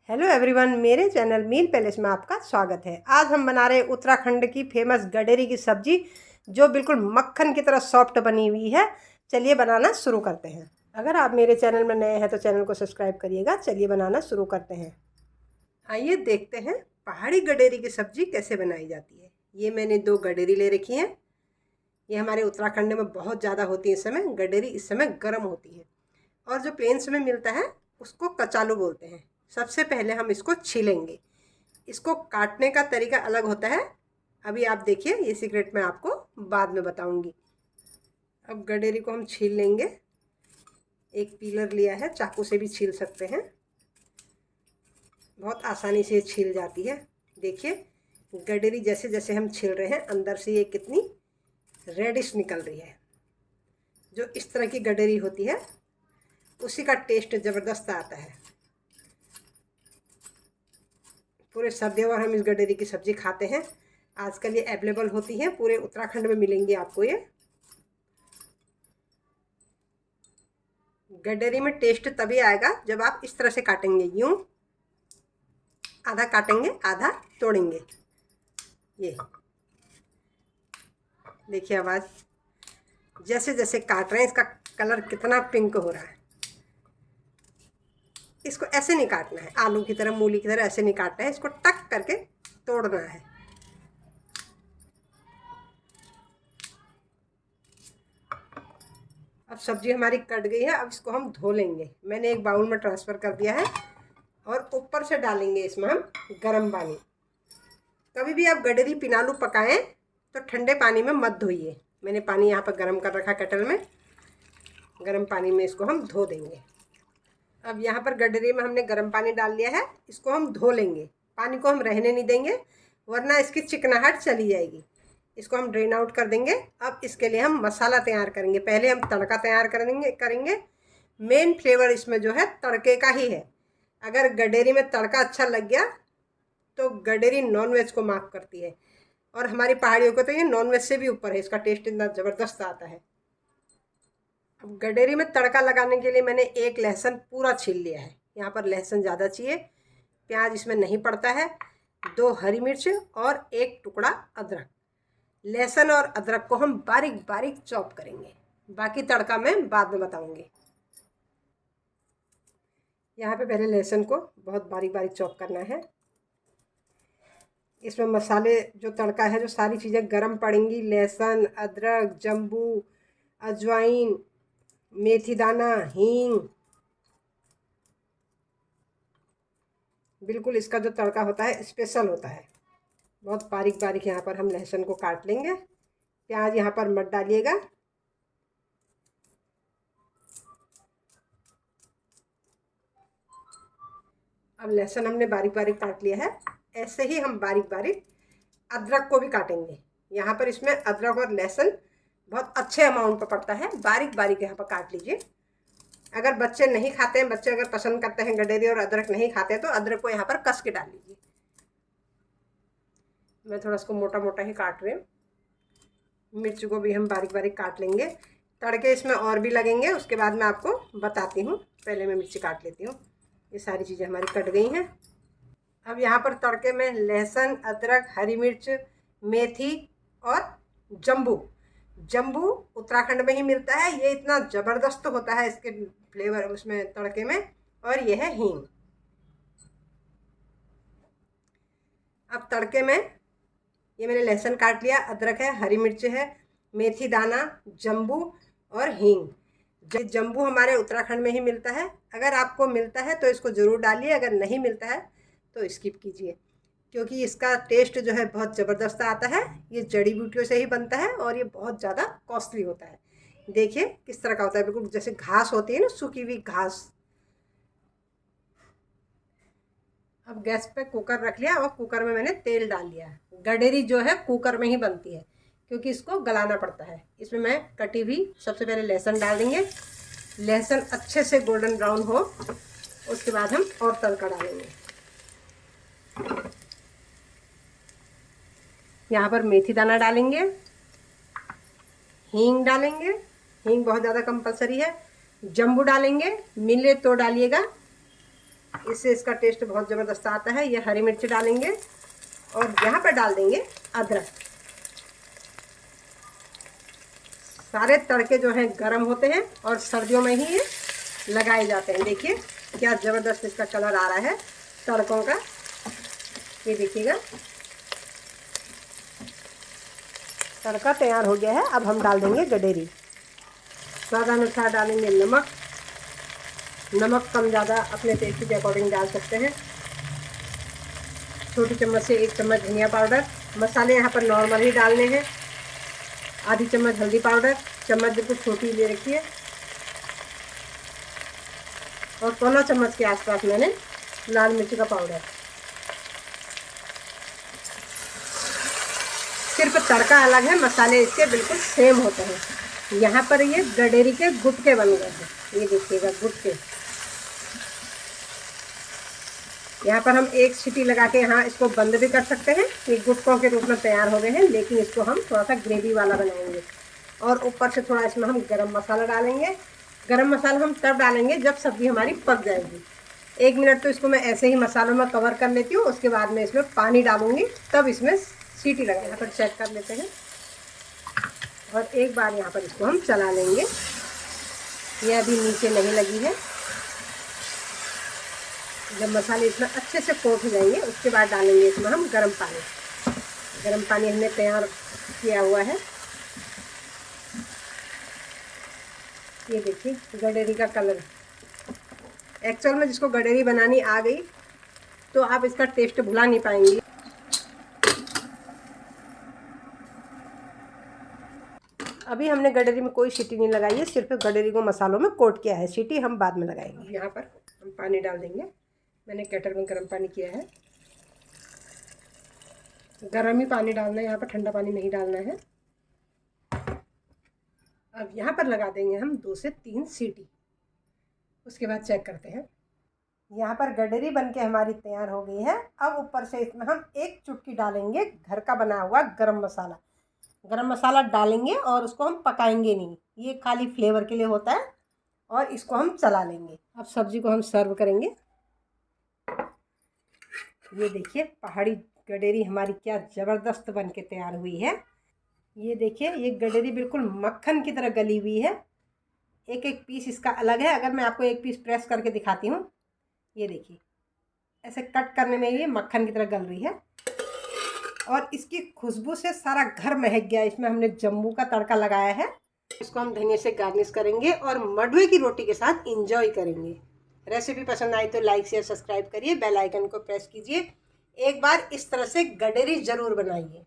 Hello everyone, मेरे channel मील palace में आपका स्वागत है। आज हम बना रहे हैं उत्तराखंड की फेमस गडेरी की सब्जी, जो बिल्कुल मक्खन की तरह सॉफ्ट बनी हुई है। चलिए बनाना शुरू करते हैं। अगर आप मेरे चैनल में नए हैं तो चैनल को सब्सक्राइब करिएगा। चलिए बनाना शुरू करते हैं। आइए देखते हैं पहाड़ी गडेरी की सब्जी कैसे बनाई जाती है। ये मैंने 2 गडेरी ले रखी हैं। ये हमारे उत्तराखंड में बहुत ज़्यादा होती है। इस समय गडेरी इस समय गर्म होती है, और जो प्लेन्स में मिलता है उसको कचालू बोलते हैं। सबसे पहले हम इसको छीलेंगे। इसको काटने का तरीका अलग होता है। अभी आप देखिए, ये सीक्रेट मैं आपको बाद में बताऊंगी। अब गडेरी को हम छील लेंगे। एक पीलर लिया है, चाकू से भी छील सकते हैं। बहुत आसानी से छील जाती है। देखिए गडेरी जैसे जैसे हम छील रहे हैं, अंदर से ये कितनी रेडिश निकल रही है। जो इस तरह की गडेरी होती है उसी का टेस्ट ज़बरदस्त आता है। पूरे सर्दियों में हम इस गडेरी की सब्ज़ी खाते हैं। आजकल ये अवेलेबल होती है, पूरे उत्तराखंड में मिलेंगी आपको। ये गडेरी में टेस्ट तभी आएगा जब आप इस तरह से काटेंगे। यूँ आधा काटेंगे, आधा तोड़ेंगे। ये देखिए आवाज़, जैसे जैसे काट रहे हैं इसका कलर कितना पिंक हो रहा है। इसको ऐसे नहीं काटना है, आलू की तरह, मूली की तरह ऐसे नहीं काटना है। इसको टक करके तोड़ना है। अब सब्जी हमारी कट गई है। अब इसको हम धो लेंगे। मैंने एक बाउल में ट्रांसफ़र कर दिया है, और ऊपर से डालेंगे इसमें हम गर्म पानी। कभी भी आप गडेरी पिनालू पकाएं तो ठंडे पानी में मत धोइए। मैंने पानी यहाँ पर गर्म कर रखा केटल में। गर्म पानी में इसको हम धो देंगे। अब यहाँ पर गडरी में हमने गर्म पानी डाल लिया है। इसको हम धो लेंगे। पानी को हम रहने नहीं देंगे, वरना इसकी चिकनाहट चली जाएगी। इसको हम ड्रेन आउट कर देंगे। अब इसके लिए हम मसाला तैयार करेंगे। पहले हम तड़का तैयार करेंगे। मेन फ्लेवर इसमें जो है तड़के का ही है। अगर गडेरी में तड़का अच्छा लग गया तो गडेरी नॉनवेज को माफ़ करती है, और हमारी पहाड़ियों को तो ये नॉनवेज से भी ऊपर है। इसका टेस्ट इतना ज़बरदस्त आता है। अब गडेरी में तड़का लगाने के लिए मैंने एक लहसुन पूरा छील लिया है। यहाँ पर लहसुन ज़्यादा चाहिए, प्याज इसमें नहीं पड़ता है। 2 हरी मिर्च और 1 टुकड़ा अदरक। लहसुन और अदरक को हम बारीक बारीक चॉप करेंगे। बाकी तड़का मैं बाद में बताऊंगी। यहाँ पे पहले लहसुन को बहुत बारीक बारीक चॉप करना है। इसमें मसाले, जो तड़का है, जो सारी चीज़ें गरम पड़ेंगी। लहसुन, अदरक, जम्बू, अजवाइन, मेथी दाना, हींग। बिल्कुल इसका जो तड़का होता है स्पेशल होता है। बहुत बारीक बारीक यहाँ पर हम लहसुन को काट लेंगे। प्याज यहाँ पर मत डालिएगा। अब लहसुन हमने बारीक बारीक काट लिया है। ऐसे ही हम बारीक बारीक अदरक को भी काटेंगे। यहाँ पर इसमें अदरक और लहसुन बहुत अच्छे अमाउंट पर पड़ता है। बारीक बारीक यहाँ पर काट लीजिए। अगर बच्चे नहीं खाते हैं, बच्चे अगर पसंद करते हैं गडेरी और अदरक नहीं खाते हैं, तो अदरक को यहाँ पर कस के डाल लीजिए। मैं थोड़ा इसको मोटा मोटा ही काट रही हूँ। मिर्च को भी हम बारीक बारीक काट लेंगे। तड़के इसमें और भी लगेंगे, उसके बाद मैं आपको बताती हूँ। पहले मैं मिर्ची काट लेती हूँ। ये सारी चीज़ें हमारी कट गई हैं। अब यहाँ पर तड़के में लहसुन, अदरक, हरी मिर्च, मेथी और जम्बू। जम्बू उत्तराखंड में ही मिलता है। ये इतना ज़बरदस्त होता है इसके फ्लेवर उसमें तड़के में। और ये है हींग। अब तड़के में ये मैंने लहसुन काट लिया, अदरक है, हरी मिर्च है, मेथी दाना, जम्बू और हींग। जम्बू हमारे उत्तराखंड में ही मिलता है। अगर आपको मिलता है तो इसको ज़रूर डालिए, अगर नहीं मिलता है तो स्किप कीजिए, क्योंकि इसका टेस्ट जो है बहुत ज़बरदस्त आता है। ये जड़ी बूटियों से ही बनता है, और ये बहुत ज़्यादा कॉस्टली होता है। देखिए किस तरह का होता है, बिल्कुल जैसे घास होती है ना, सूखी हुई घास। अब गैस पे कुकर रख लिया, और कुकर में मैंने तेल डाल लिया। गडेरी जो है कुकर में ही बनती है, क्योंकि इसको गलाना पड़ता है। इसमें मैं कटी हुई सबसे पहले लहसुन डाल देंगे। लहसुन अच्छे से गोल्डन ब्राउन हो, उसके बाद हम और तड़का डालेंगे। यहाँ पर मेथी दाना डालेंगे, हींग डालेंगे। हींग बहुत ज़्यादा कंपलसरी है। जम्बू डालेंगे, मिले तो डालिएगा। इससे इसका टेस्ट बहुत ज़बरदस्त आता है। ये हरी मिर्च डालेंगे और यहाँ पर डाल देंगे अदरक। सारे तड़के जो हैं गरम होते हैं और सर्दियों में ही ये लगाए जाते हैं। देखिए क्या ज़बरदस्त इसका कलर आ रहा है तड़कों का, ये देखिएगा तड़का तैयार हो गया है। अब हम डाल देंगे गडेरी। स्वाद अनुसार डालेंगे नमक। नमक कम ज़्यादा अपने टेस्ट के अकॉर्डिंग डाल सकते हैं। छोटी चम्मच से 1 चम्मच धनिया पाउडर। मसाले यहाँ पर नॉर्मल ही डालने हैं। आधी चम्मच हल्दी पाउडर, चम्मच बिल्कुल छोटी ले रखी है, और 1.25 चम्मच के आसपास मैंने लाल मिर्च का पाउडर। सिर्फ तड़का अलग है, मसाले इसके बिल्कुल सेम होते हैं। यहाँ पर ये गडेरी के गुटके बन गए हैं, ये देखिएगा गुटके। यहाँ पर हम 1 सीटी लगा के यहाँ इसको बंद भी कर सकते हैं। ये गुटकों के रूप में तैयार हो गए हैं, लेकिन इसको हम थोड़ा सा ग्रेवी वाला बनाएंगे। और ऊपर से थोड़ा इसमें हम गरम मसाला डालेंगे। गरम मसाला हम तब डालेंगे जब सब्ज़ी हमारी पक जाएगी। 1 मिनट तो इसको मैं ऐसे ही मसालों में कवर कर लेती हूँ, उसके बाद में इसमें पानी डालूँगी, तब इसमें सीटी लगा। यहाँ पर चेक कर लेते हैं और एक बार यहाँ पर इसको हम चला लेंगे। ये अभी नीचे नहीं लगी है। जब मसाले इसमें अच्छे से कोट हो जाएंगे उसके बाद डालेंगे इसमें हम गर्म पानी। गर्म पानी हमने तैयार किया हुआ है। ये देखिए गडेरी का कलर। एक्चुअल में जिसको गडेरी बनानी आ गई तो आप इसका टेस्ट भुला नहीं पाएंगे। अभी हमने गडेरी में कोई सीटी नहीं लगाई है, सिर्फ गडेरी को मसालों में कोट किया है। सीटी हम बाद में लगाएंगे। यहाँ पर हम पानी डाल देंगे। मैंने केटल में गर्म पानी किया है। गर्म ही पानी डालना है, यहाँ पर ठंडा पानी नहीं डालना है। अब यहाँ पर लगा देंगे हम 2 से 3 सीटी। उसके बाद चेक करते हैं। यहाँ पर गडेरी बनके हमारी तैयार हो गई है। अब ऊपर से इसमें हम 1 चुटकी डालेंगे घर का बना हुआ गरम मसाला। गरम मसाला डालेंगे और उसको हम पकाएंगे नहीं, ये खाली फ्लेवर के लिए होता है। और इसको हम चला लेंगे। अब सब्ज़ी को हम सर्व करेंगे। ये देखिए पहाड़ी गडेरी हमारी क्या ज़बरदस्त बन के तैयार हुई है। ये देखिए ये गडेरी बिल्कुल मक्खन की तरह गली हुई है। एक एक पीस इसका अलग है। अगर मैं आपको एक पीस प्रेस करके दिखाती हूँ, ये देखिए ऐसे कट करने में ये मक्खन की तरह गल रही है। और इसकी खुशबू से सारा घर महक गया। इसमें हमने जम्मू का तड़का लगाया है। इसको हम धनिया से गार्निश करेंगे और मडवे की रोटी के साथ इंजॉय करेंगे। रेसिपी पसंद आई तो लाइक शेयर सब्सक्राइब करिए, बेल आइकन को प्रेस कीजिए। एक बार इस तरह से गडेरी ज़रूर बनाइए।